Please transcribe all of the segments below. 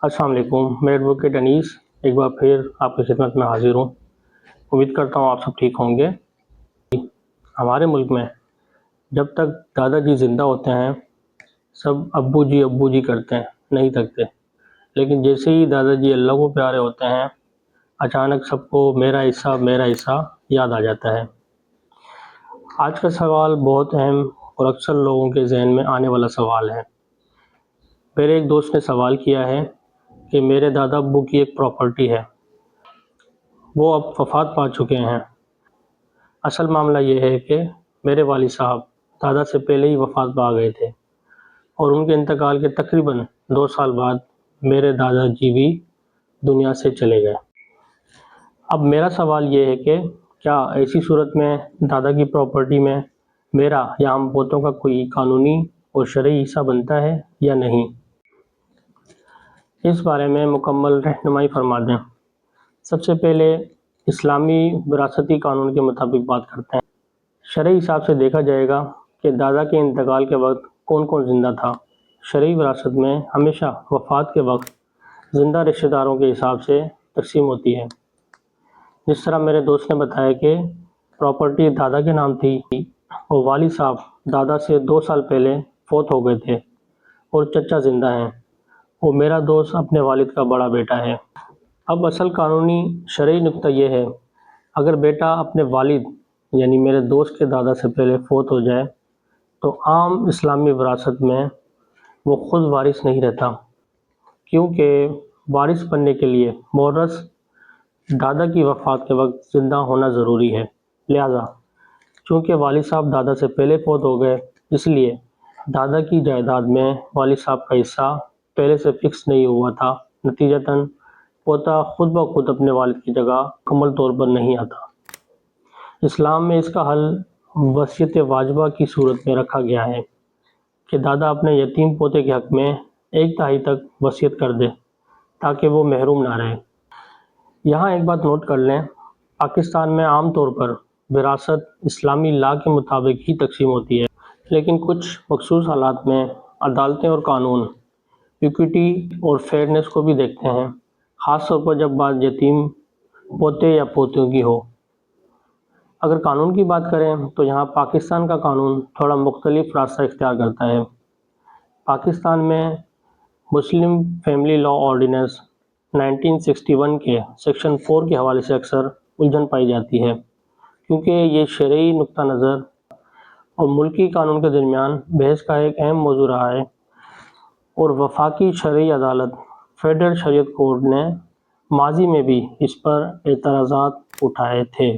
السلام علیکم، میں ایڈوکیٹ انیس ایک بار پھر آپ کی خدمت میں حاضر ہوں۔ امید کرتا ہوں آپ سب ٹھیک ہوں گے۔ ہمارے ملک میں جب تک دادا جی زندہ ہوتے ہیں سب ابو جی کرتے ہیں، نہیں تھکتے، لیکن جیسے ہی دادا جی اللہ کو پیارے ہوتے ہیں اچانک سب کو میرا حصہ یاد آ جاتا ہے۔ آج کا سوال بہت اہم اور اکثر لوگوں کے ذہن میں آنے والا سوال ہے۔ میرے ایک دوست نے سوال کیا ہے کہ میرے دادا ابو کی ایک پراپرٹی ہے، وہ اب وفات پا چکے ہیں۔ اصل معاملہ یہ ہے کہ میرے والد صاحب دادا سے پہلے ہی وفات پا گئے تھے اور ان کے انتقال کے تقریباً 2 سال بعد میرے دادا جی بھی دنیا سے چلے گئے۔ اب میرا سوال یہ ہے کہ کیا ایسی صورت میں دادا کی پراپرٹی میں میرا یا ہم پوتوں کا کوئی قانونی اور شرعی حصہ بنتا ہے یا نہیں؟ اس بارے میں مکمل رہنمائی فرما دیں۔ سب سے پہلے اسلامی وراثتی قانون کے مطابق بات کرتے ہیں۔ شرعی حساب سے دیکھا جائے گا کہ دادا کے انتقال کے وقت کون کون زندہ تھا۔ شرعی وراثت میں ہمیشہ وفات کے وقت زندہ رشتہ داروں کے حساب سے تقسیم ہوتی ہے۔ جس طرح میرے دوست نے بتایا کہ پراپرٹی دادا کے نام تھی اور والد صاحب دادا سے 2 سال پہلے فوت ہو گئے تھے اور چچا زندہ ہیں، اور میرا دوست اپنے والد کا بڑا بیٹا ہے۔ اب اصل قانونی شرعی نقطہ یہ ہے، اگر بیٹا اپنے والد یعنی میرے دوست کے دادا سے پہلے فوت ہو جائے تو عام اسلامی وراثت میں وہ خود وارث نہیں رہتا، کیونکہ وارث بننے کے لیے مورث دادا کی وفات کے وقت زندہ ہونا ضروری ہے۔ لہذا چونکہ والد صاحب دادا سے پہلے فوت ہو گئے، اس لیے دادا کی جائیداد میں والد صاحب کا حصہ پہلے سے فکس نہیں ہوا تھا، نتیجتاً پوتا خود بخود اپنے والد کی جگہ مکمل طور پر نہیں آتا۔ اسلام میں اس کا حل وصیت واجبہ کی صورت میں رکھا گیا ہے کہ دادا اپنے یتیم پوتے کے حق میں 1/3 تک وصیت کر دے تاکہ وہ محروم نہ رہے۔ یہاں ایک بات نوٹ کر لیں، پاکستان میں عام طور پر وراثت اسلامی لاء کے مطابق ہی تقسیم ہوتی ہے، لیکن کچھ مخصوص حالات میں عدالتیں اور قانون ایکوٹی اور فیئرنیس کو بھی دیکھتے ہیں، خاص طور پر جب بات یتیم پوتے یا پوتیوں کی ہو۔ اگر قانون کی بات کریں تو یہاں پاکستان کا قانون تھوڑا مختلف راستہ اختیار کرتا ہے۔ پاکستان میں مسلم فیملی لاء آرڈیننس 1961 کے سیکشن 4 کے حوالے سے اکثر الجھن پائی جاتی ہے، کیونکہ یہ شرعی نقطہ نظر اور ملکی قانون کے درمیان بحث کا ایک اہم موضوع رہا ہے، اور وفاقی شرعی عدالت فیڈرل شریعت کورٹ نے ماضی میں بھی اس پر اعتراضات اٹھائے تھے۔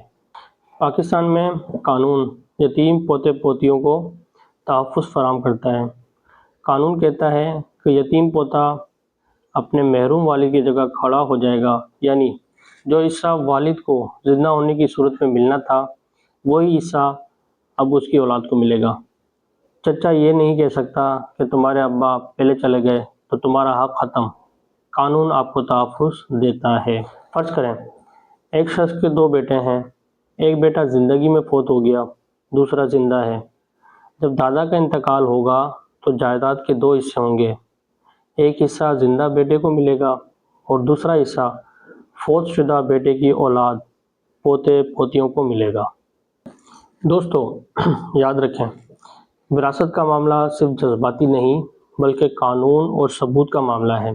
پاکستان میں قانون یتیم پوتے پوتیوں کو تحفظ فراہم کرتا ہے۔ قانون کہتا ہے کہ یتیم پوتا اپنے محروم والد کی جگہ کھڑا ہو جائے گا، یعنی جو حصہ والد کو زندہ ہونے کی صورت میں ملنا تھا وہی حصہ اب اس کی اولاد کو ملے گا۔ چچا یہ نہیں کہہ سکتا کہ تمہارے ابا پہلے چلے گئے تو تمہارا حق ختم۔ قانون آپ کو تحفظ دیتا ہے۔ فرض کریں ایک شخص کے 2 بیٹے ہیں، ایک بیٹا زندگی میں فوت ہو گیا، دوسرا زندہ ہے۔ جب دادا کا انتقال ہوگا تو جائیداد کے 2 حصے ہوں گے، ایک حصہ زندہ بیٹے کو ملے گا اور دوسرا حصہ فوت شدہ بیٹے کی اولاد پوتے پوتیوں کو ملے گا۔ دوستو یاد رکھیں، وراثت کا معاملہ صرف جذباتی نہیں بلکہ قانون اور ثبوت کا معاملہ ہے۔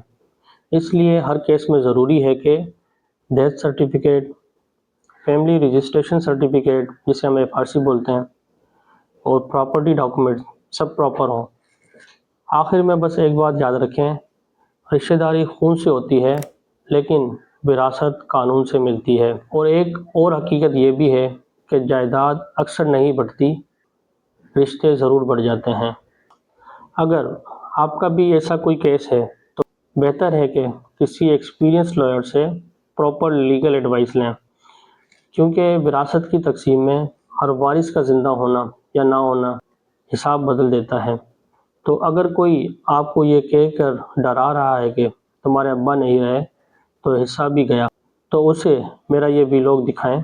اس لیے ہر کیس میں ضروری ہے کہ death certificate, family registration certificate جسے ہم FRC بولتے ہیں، اور پراپرٹی ڈاکومنٹ سب پراپر ہوں۔ آخر میں بس ایک بات یاد رکھیں، رشتہ داری خون سے ہوتی ہے لیکن وراثت قانون سے ملتی ہے، اور ایک اور حقیقت یہ بھی ہے کہ جائیداد اکثر نہیں بڑھتی، رشتے ضرور بڑھ جاتے ہیں۔ اگر آپ کا بھی ایسا کوئی کیس ہے تو بہتر ہے کہ کسی ایکسپیرینس لائر سے پراپر لیگل ایڈوائس لیں، کیونکہ وراثت کی تقسیم میں ہر وارث کا زندہ ہونا یا نہ ہونا حساب بدل دیتا ہے۔ تو اگر کوئی آپ کو یہ کہہ کر ڈرا رہا ہے کہ تمہارے ابا نہیں رہے تو حصہ بھی گیا، تو اسے میرا یہ ویلاگ دکھائیں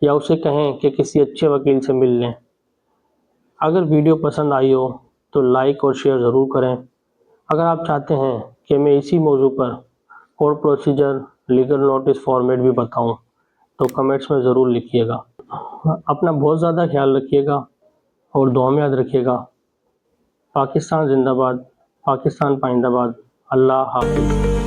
یا اسے کہیں کہ کسی اچھے وکیل سے مل لیں۔ اگر ویڈیو پسند آئی ہو تو لائک اور شیئر ضرور کریں۔ اگر آپ چاہتے ہیں کہ میں اسی موضوع پر court procedure legal notice format بھی بتاؤں تو کمنٹس میں ضرور لکھیے گا۔ اپنا بہت زیادہ خیال رکھیے گا اور دعا میں یاد رکھیے گا۔ پاکستان زندہ باد، پاکستان پائندہ باد۔ اللہ حافظ۔